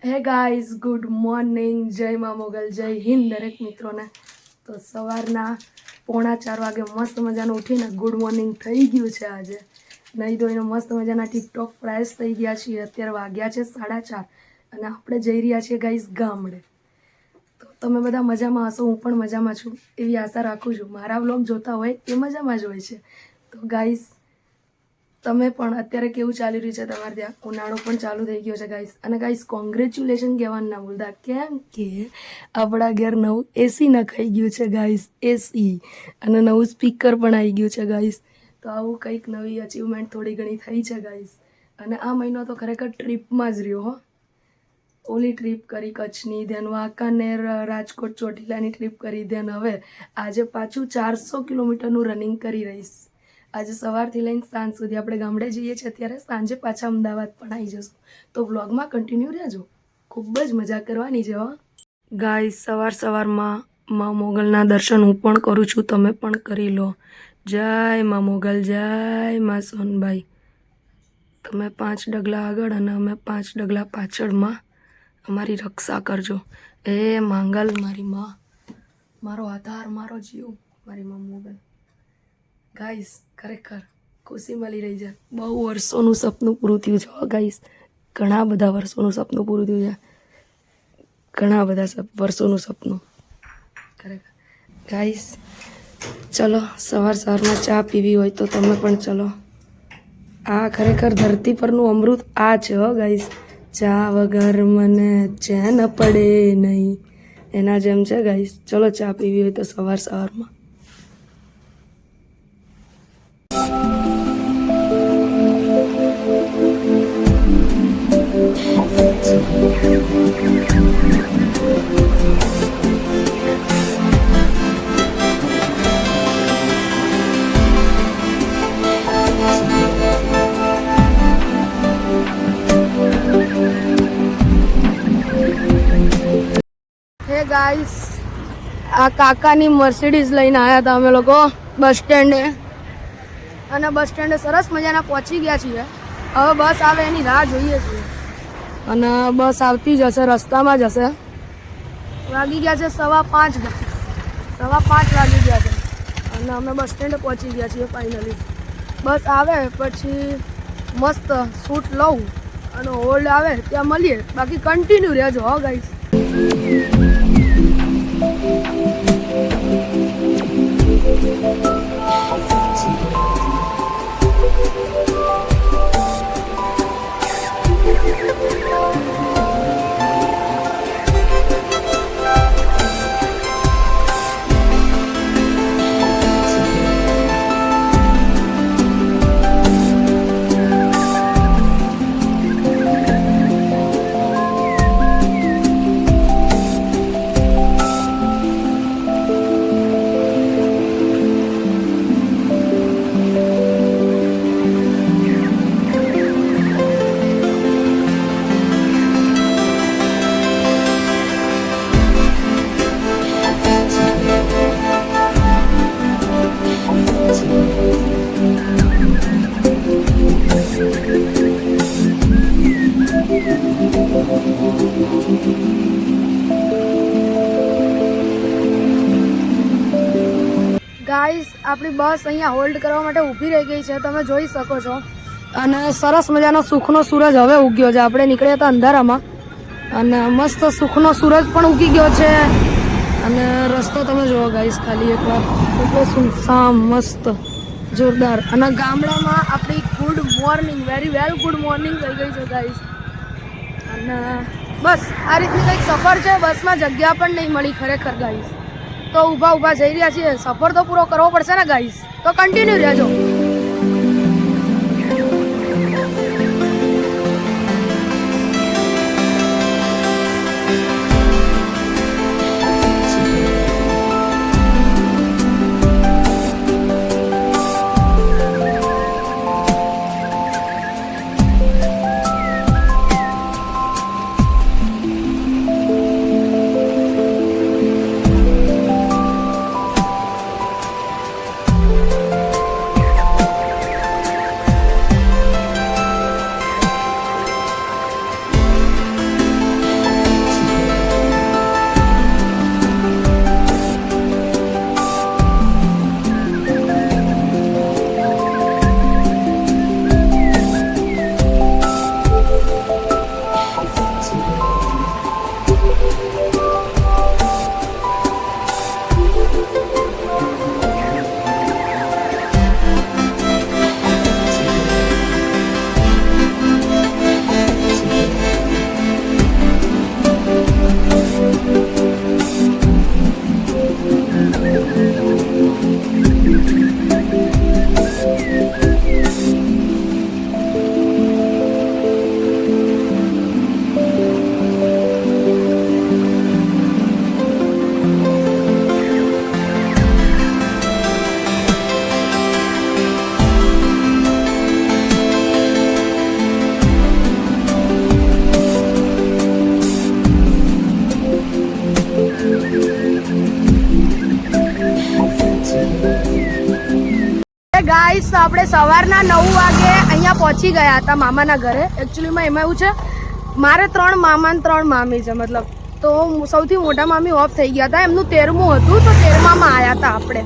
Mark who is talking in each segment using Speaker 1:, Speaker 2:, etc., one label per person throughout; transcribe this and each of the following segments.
Speaker 1: Hey guys, good morning. જય મા મોગલ, જય હિન્દ દરેક મિત્રોને. તો સવારના 3:45 વાગે મસ્ત મજાનું ઉઠીને ગુડ મોર્નિંગ થઈ ગયું છે. આજે નહીં ધોઈને મસ્ત મજાના ટીપટોપ ફ્રેશ થઈ ગયા છીએ. અત્યારે વાગ્યા છે 4:30 અને આપણે જઈ રહ્યા છીએ ગાઈઝ ગામડે. તો તમે બધા મજામાં હશો, હું પણ મજામાં છું એવી આશા રાખું છું. મારા વ્લોગ જોતા હોય એ મજામાં જ હોય છે. તો ગાઈઝ તમે પણ અત્યારે કેવું ચાલી રહ્યું છે તમારે ત્યાં? ઉનાળો પણ ચાલુ થઈ ગયો છે ગાઈસ. અને ગાઈસ કોંગ્રેચ્યુલેશન કહેવાનું ના ભૂલતા, કેમ કે આપણા ઘેર નવું એસી નખાઈ ગયું છે ગાઈસ. એસી અને નવું સ્પીકર પણ આવી ગયું છે ગાઈસ. તો આવું કંઈક નવી અચીવમેન્ટ થોડી ઘણી થઈ છે ગાઈસ. અને આ મહિનો તો ખરેખર ટ્રીપમાં જ રહ્યો હો. ઓલી ટ્રીપ કરી કચ્છની, ધ્યાન વાંકાનેર રાજકોટ ચોટીલાની ટ્રીપ કરી, ધ્યાન હવે આજે પાછું 400 કિલોમીટરનું રનિંગ કરી રહીશ. આજે સવારથી લઈને સાંજ સુધી આપણે ગામડે જઈએ છીએ. અત્યારે સાંજે પાછા અમદાવાદ પણ આવી જશું. તો વ્લોગમાં કન્ટિન્યુ રહેજો, ખૂબ જ મજા કરવાની છે હો ગાઈસ. સવારમાં મા મોગલના દર્શન હું પણ કરું છું, તમે પણ કરી લો. જય મા મોગલ, જય મા સોનબાઈ. તમે 5 ડગલા આગળ અને અમે 5 ડગલા પાછળમાં અમારી રક્ષા કરજો. એ માંગલ, મારી માં, મારો આધાર, મારો જીવ, મારી મા મોગલ. ગાઈસ ખરેખર ખુશી મળી રહી છે. બહુ વર્ષોનું સપનું પૂરું થયું છે ગાઈસ. ઘણા બધા વર્ષોનું સપનું પૂરું થયું છે. ઘણા બધા વર્ષોનું સપનું ખરેખર ગાઈસ. ચલો સવારમાં ચા પીવી હોય તો તમે પણ ચલો. આ ખરેખર ધરતી પરનું અમૃત આ છે હો ગાઈસ. ચા વગર મને ચેન પડે નહીં, એના જેમ છે ગાઈસ. ચલો ચા પીવી હોય તો સવારમાં. હે ગાઈસ, આ કાકાની મર્સિડીઝ લઈને આવ્યા હતા અમે લોકો બસ સ્ટેન્ડે. અને બસ સ્ટેન્ડે સરસ મજાના પહોંચી ગયા છીએ. હવે બસ આવે એની રાહ જોઈએ છીએ. અને બસ આવતી જ હશે, રસ્તામાં જ હશે. વાગી ગયા છે 5:15. 5:15 વાગી ગયા છે અને અમે બસ સ્ટેન્ડે પહોંચી ગયા છીએ ફાઇનલી. બસ આવે પછી મસ્ત શૂટ લઉં અને હોલ્ડ આવે ત્યાં મળીએ. બાકી કન્ટિન્યુ રહેજો હો ગાઈસ. ગાઈસ આપણી બસ અહીંયા હોલ્ડ કરવા માટે ઊભી રહી ગઈ છે, તમે જોઈ શકો છો. અને સરસ મજાનો સુખનો સૂરજ હવે ઉગ્યો છે. આપણે નીકળ્યા હતા અંધારામાં અને મસ્ત સુખનો સૂરજ પણ ઉગી ગયો છે. અને રસ્તો તમે જુઓ ગાઈસ ખાલી એકવાર, એટલો સુનસામ મસ્ત જોરદાર. અને ગામડામાં આપણી good morning, very well good morning થઈ ગઈ છે ગાઈસ. અને બસ આ રીતની કંઈક સફર છે. બસમાં જગ્યા પણ નહીં મળી ખરેખર ગાઈસ. તો ઊભા જઈ રહ્યા છીએ. સફર તો પૂરો કરવો પડશે ને ગાઈસ, તો કન્ટિન્યુ રહેજો. ગાઈસ આપણે સવારના 9 વાગે અહીંયા પહોંચી ગયા હતા મામાના ઘરે. એકચ્યુઅલીમાં એમાં એવું છે, મારે 3 મામા ને 3 મામી છે. મતલબ તો સૌથી મોટા મામી ઓફ થઈ ગયા હતા, એમનું 13મું હતું, તો 13મામાં આવ્યા હતા આપણે.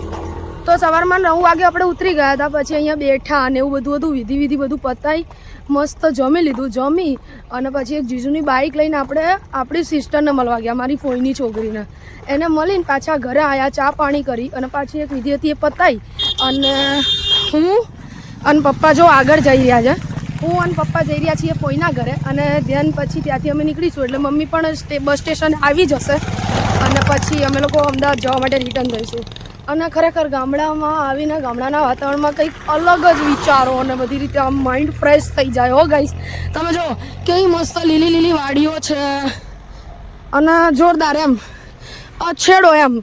Speaker 1: તો સવારમાં 9 વાગે આપણે ઉતરી ગયા હતા. પછી અહીંયા બેઠા અને એવું બધું વિધિ બધું પતાવી મસ્ત જમી લીધું. જમી અને પછી એક જીજુની બાઇક લઈને આપણે આપણી સિસ્ટરને મળવા ગયા, મારી ફોઈની છોકરીને. એને મળીને પાછા ઘરે આવ્યા, ચા પાણી કરી અને પાછી એક વિધિ હતી એ પતાવી. અને હું અને પપ્પા જો આગળ જઈ રહ્યા છે, હું અને પપ્પા જઈ રહ્યા છીએ ફોઈના ઘરે. અને ધ્યાન પછી ત્યાંથી અમે નીકળીશું એટલે મમ્મી પણ બસ સ્ટેશન આવી જશે અને પછી અમે લોકો અમદાવાદ જવા માટે રિટર્ન થઈશું. અને ખરેખર ગામડામાં આવીને ગામડાના વાતાવરણમાં કંઈક અલગ જ વિચારો અને બધી રીતે આમ માઇન્ડ ફ્રેશ થઈ જાય. હો ગાઈસ, તમે જો કેવી મસ્ત લીલી વાડીઓ છે અને જોરદાર એમ છેડો, એમ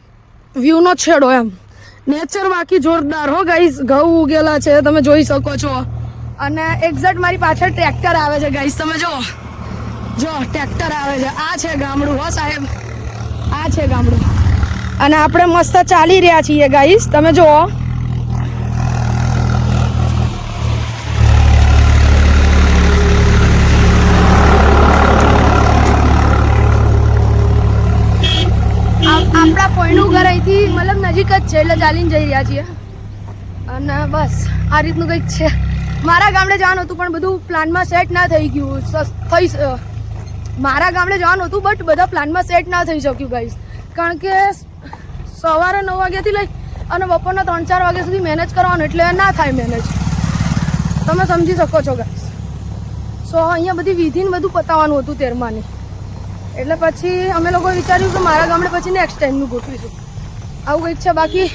Speaker 1: વ્યૂનો છેડો, એમ નેચર બાકી જોરદાર. હો ગાઈસ, ઘઉં ઉગેલા છે તમે જોઈ શકો છો. અને એક્ઝેક્ટ મારી પાછળ ટ્રેક્ટર આવે છે ગાઈસ, તમે જો ટ્રેક્ટર આવે છે. આ છે ગામડું. હો સાહેબ, આ છે ગામડું. અને આપણે મસ્ત ચાલી રહ્યા છીએ ગાઈસ, તમે જુઓ. આપણા ફોઈનું ઘર અહીંથી મતલબ નજીક જ છે એટલે ચાલીને જઈ રહ્યા છીએ. અને બસ આ રીતનું કંઈક છે. મારા ગામડે જવાનું હતું પણ બધું પ્લાનમાં સેટ ના થઈ ગયું. મારા ગામડે જવાનું હતું બટ બધા પ્લાનમાં સેટ ના થઈ શક્યું ગાઈસ, કારણ કે સવારે 9 વાગ્યાથી લઈ અને બપોરના 3-4 વાગ્યા સુધી મેનેજ કરવાનું એટલે ના થાય મેનેજ. તમે સમજી શકો છો ગાઈસ. સો અહીંયા બધી વિધિને બધું પતાવવાનું હતું 13માની, એટલે પછી અમે લોકોએ વિચાર્યું કે મારા ગામડે પછી નેક્સ્ટ ટાઈમનું ગોઠવીશું. આવું કંઈક છે. બાકી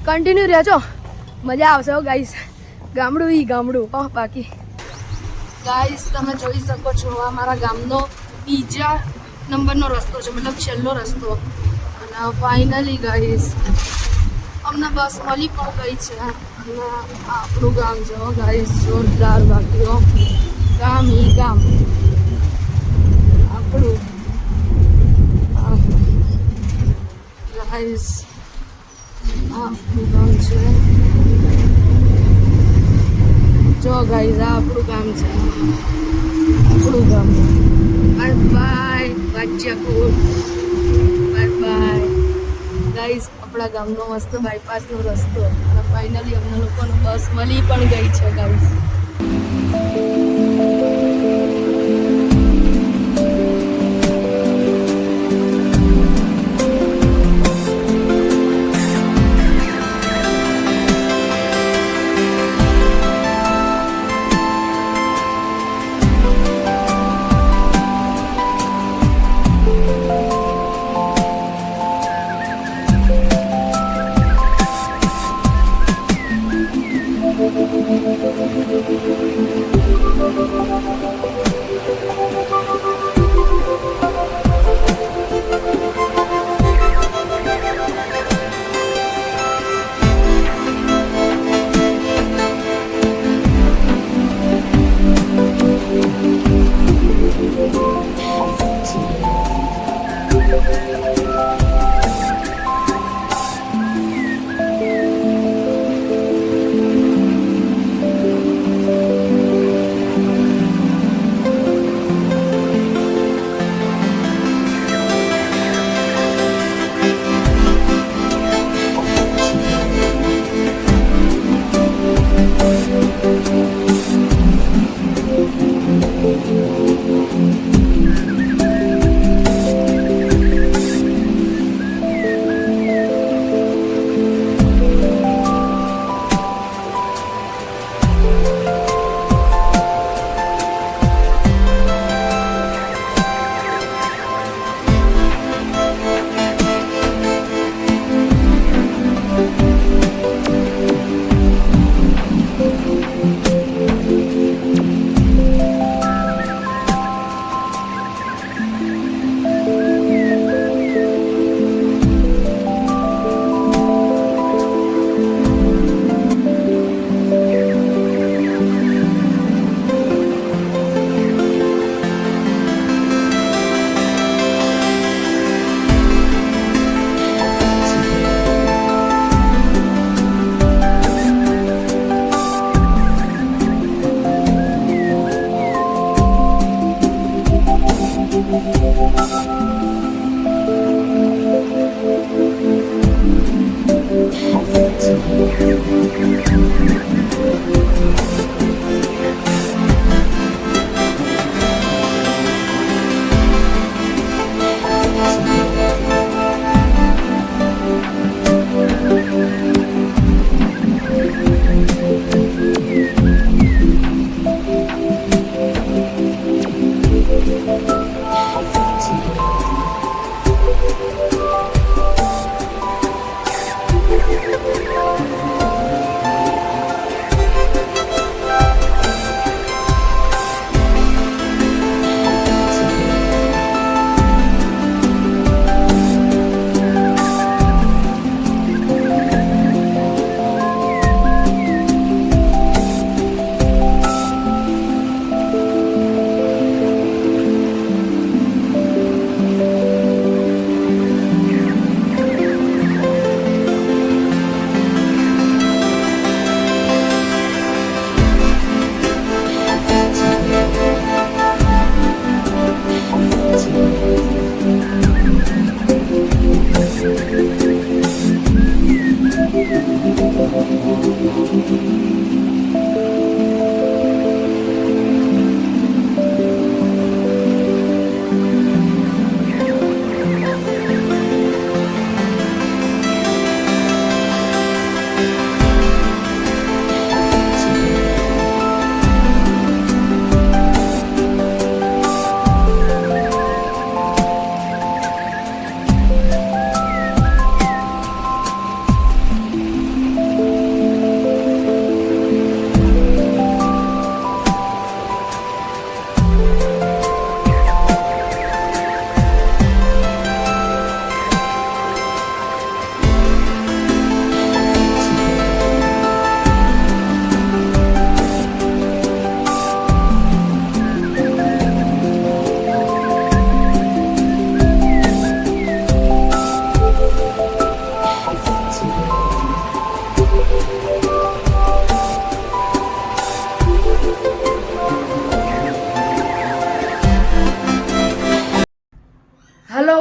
Speaker 1: કન્ટિન્યુ રહેજો, મજા આવશે. હો ગાઈસ, ગામડું હો. બાકી ગાઈસ તમે જોઈ શકો છો આ મારા ગામનો બીજા નંબરનો રસ્તો છે, મતલબ છેલ્લો રસ્તો. અને ફાઇનલી ગાઈસ અમને બસ મળી પણ ગઈ છે. અને આપણું ગામ છે. હો ગાઈસ, જોરદાર. બાકી હો ગામ આપણું ગાઈસ, આપણું ગામ છે. જો ગાઈસ, આ આપણું ગામ છે, આપણું ગામ. Bye bye Vachyapur, bye bye guys. આપણા ગામનો મસ્ત બાયપાસનો રસ્તો. અને ફાઇનલી અમને લોકોને બસ મળી પણ ગઈ છે ગાઈસ. હેલો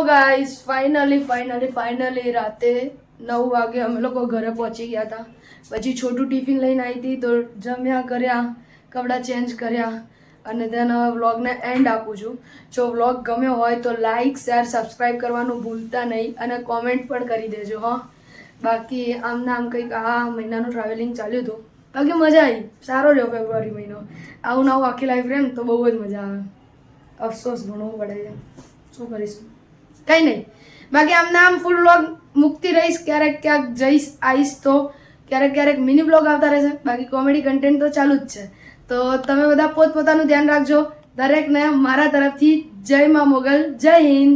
Speaker 1: ગાઈસ, ફાઇનલી રાતે 9 વાગે અમે લોકો ઘરે પહોંચી ગયા હતા. પછી છોટું ટિફિન લઈને આવી હતી, તો જમ્યા કર્યા, કપડાં ચેન્જ કર્યા અને then વ્લોગને એન્ડ આપું છું. જો વ્લોગ ગમ્યો હોય તો લાઇક, શેર, સબસ્ક્રાઈબ કરવાનું ભૂલતા નહીં અને કોમેન્ટ પણ કરી દેજો. બાકી આમ કંઈક આ મહિનાનું ટ્રાવેલિંગ ચાલ્યું હતું. બાકી મજા આવી, સારો રહ્યો ફેબ્રુઆરી મહિનો. આવું આખી લાઈફ રહે ને તો બહુ જ મજા આવે. અફસોસ ભણવું પડે છે, શું કરીશું, કંઈ નહીં. બાકી આમ ફૂલ વ્લોગ મૂકતી રહીશ, ક્યાંક જઈશ આવીશ તો ક્યારેક મિની વ્લોગ આવતા રહેશે. બાકી કોમેડી કન્ટેન્ટ તો ચાલુ જ છે. તો તમે બધા પોતપોતાનું ધ્યાન રાખજો. દરેકને મારા તરફથી જય મા મોગલ, જય હિન્દ,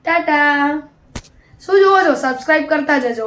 Speaker 1: ટાટા. શું જોવો છો? સબસ્ક્રાઈબ કરતા જજો.